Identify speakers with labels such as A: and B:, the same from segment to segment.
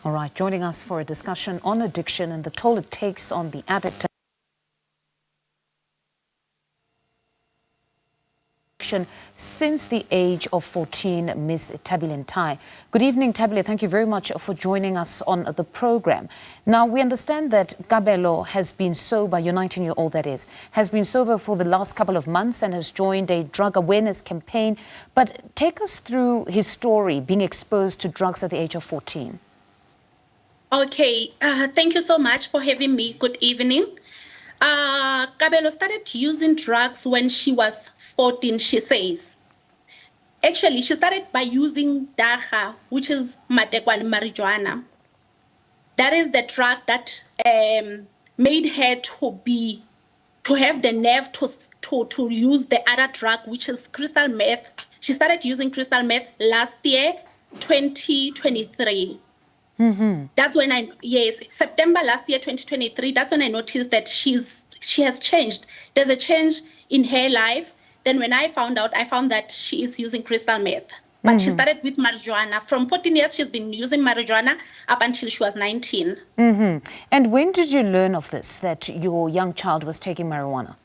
A: All right, joining us for a discussion on addiction and the toll it takes on the addict since the age of 14, Ms. Thabile Ntai. Good evening, Thabile. Thank you very much for joining us on the program. Now, we understand that Kabelo has been sober, your 19-year-old that is, has been sober for the last couple of months and has joined a drug awareness campaign. But take us through his story, being exposed to drugs at the age of 14.
B: Okay, thank you so much for having me. Good evening. Kabelo started using drugs when she was 14, she says. Actually, she started by using daga, which is matekwane marijuana. That is the drug that made her to have the nerve to use the other drug, which is crystal meth. She started using crystal meth last year, 2023. That's when September last year, 2023, that's when I noticed that she has changed. There's a change in her life. Then when I found that she is using crystal meth. But she started with marijuana. From 14 years, she's been using marijuana up until she was 19.
A: And when did you learn of this, that your young child was taking marijuana?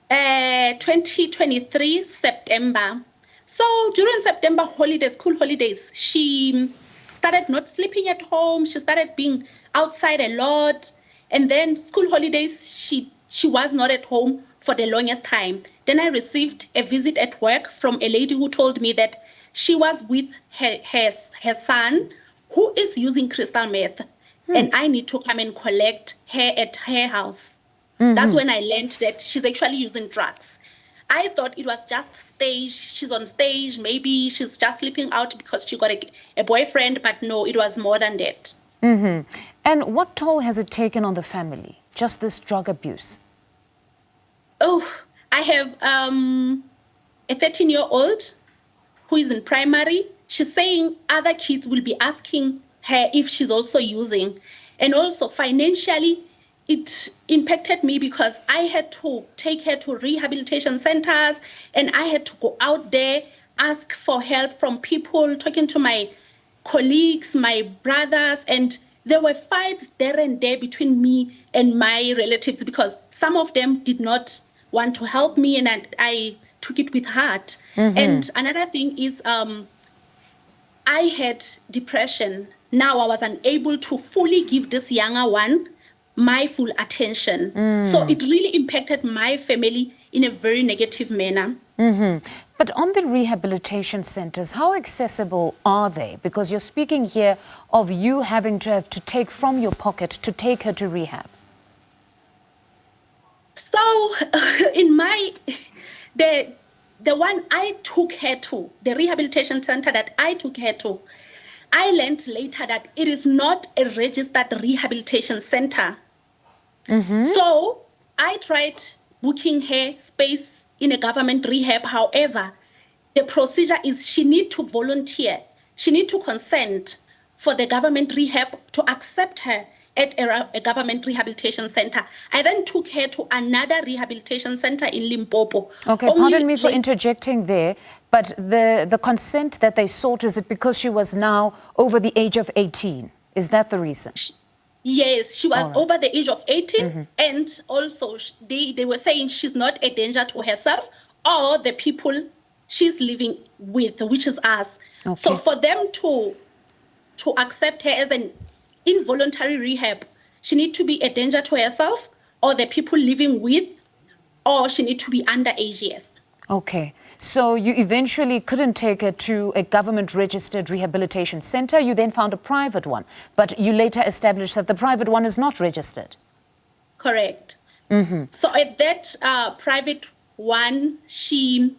B: 2023, September. So during September holidays, school holidays, she started not sleeping at home. She started being outside a lot. And then school holidays, she was not at home for the longest time. Then I received a visit at work from a lady who told me that she was with her son, who is using crystal meth, and I need to come and collect her at her house. That's when I learned that she's actually using drugs. I thought it was just stage. She's on stage. Maybe she's just sleeping out because she got a boyfriend. But no, it was more than that.
A: And what toll has it taken on the family, just this drug abuse?
B: Oh, I have a 13-year-old who is in primary. She's saying other kids will be asking her if she's also using. And also financially, it impacted me because I had to take her to rehabilitation centers and I had to go out there, ask for help from people, talking to my colleagues, my brothers, and there were fights there and there between me and my relatives because some of them did not want to help me and I took it with heart. And another thing is I had depression. Now I was unable to fully give this younger one my full attention. So it really impacted my family in a very negative manner.
A: But on the rehabilitation centers, how accessible are they? Because you're speaking here of you having to take from your pocket to take her to rehab.
B: So in the one I took her to, the rehabilitation center that I took her to, I learned later that it is not a registered rehabilitation center. So I tried booking her space in a government rehab. However, the procedure is she needs to volunteer. She needs to consent for the government rehab to accept her at a government rehabilitation center. I then took her to another rehabilitation center in Limpopo.
A: Okay, pardon me for interjecting there, but the consent that they sought, is it because she was now over the age of 18? Is that the reason?
B: Yes, she was over the age of 18, and also they were saying she's not a danger to herself or the people she's living with, which is us. So for them to accept her as an involuntary rehab, she needs to be a danger to herself or the people living with, or she needs to be underage, yes.
A: Okay. So you eventually couldn't take her to a government-registered rehabilitation center. You then found a private one. But you later established that the private one is not registered.
B: Correct. So at that private one, she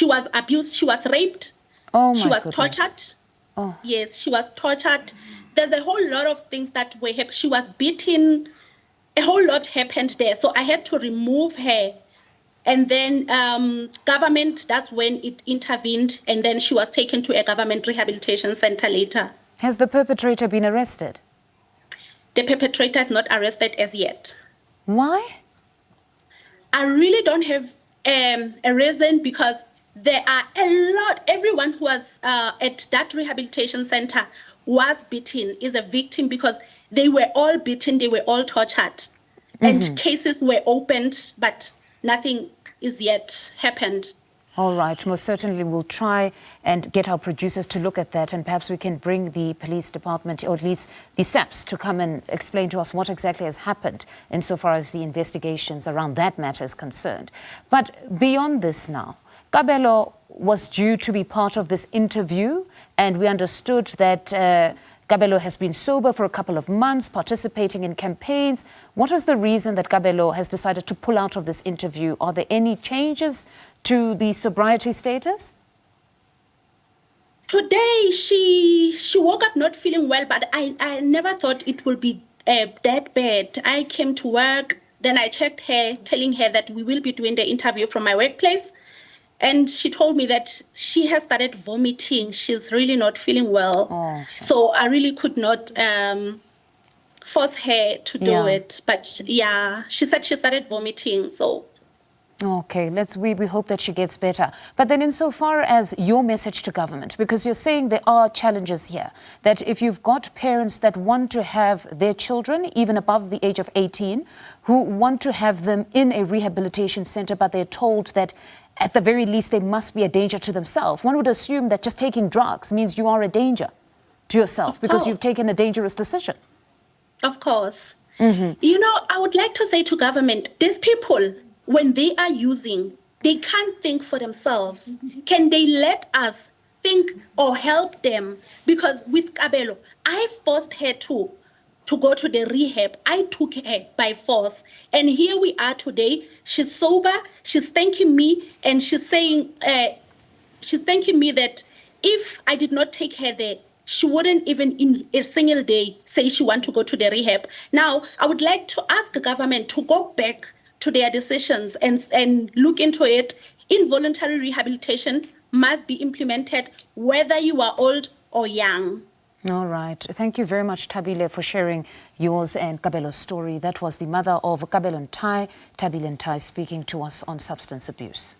B: was abused. She was raped.
A: Oh, my
B: She was
A: goodness.
B: tortured.
A: Oh.
B: Yes, she was tortured. There's a whole lot of things that were happening. She was beaten. A whole lot happened there. So I had to remove her. And then government, that's when it intervened, and then she was taken to a government rehabilitation center later.
A: Has the perpetrator been arrested?
B: The perpetrator is not arrested as yet.
A: Why?
B: I really don't have a reason because there are a lot, everyone who was at that rehabilitation center was beaten is a victim because they were all beaten, they were all tortured. And cases were opened, but nothing is yet happened.
A: All right, most certainly we'll try and get our producers to look at that, and perhaps we can bring the police department, or at least the SABC, to come and explain to us what exactly has happened insofar as the investigations around that matter is concerned. But beyond this now, Thabile was due to be part of this interview, and we understood that Thabile has been sober for a couple of months, participating in campaigns. What is the reason that Thabile has decided to pull out of this interview? Are there any changes to the sobriety status?
B: Today, she woke up not feeling well, but I never thought it would be that bad. I came to work, then I checked her, telling her that we will be doing the interview from my workplace. And she told me that she has started vomiting. She's really not feeling well.
A: Oh, sure.
B: So I really could not force her to do it. But yeah, she said she started vomiting. So.
A: Okay, we hope that she gets better. But then insofar as your message to government, because you're saying there are challenges here, that if you've got parents that want to have their children, even above the age of 18, who want to have them in a rehabilitation center, but they're told that at the very least they must be a danger to themselves. One would assume that just taking drugs means you are a danger to yourself because you've taken a dangerous decision.
B: Of course. You know, I would like to say to government, these people, when they are using, they can't think for themselves. Can they let us think or help them? Because with Thabile, I forced her to go to the rehab. I took her by force. And here we are today. She's sober. She's thanking me. And she's saying, she's thanking me that if I did not take her there, she wouldn't even in a single day say she wants to go to the rehab. Now, I would like to ask the government to go back to their decisions and look into it. Involuntary rehabilitation must be implemented whether you are old or young.
A: All right. Thank you very much, Thabile, for sharing yours and Thabile's story. That was the mother of Thabile Ntai, Thabile Ntai, speaking to us on substance abuse.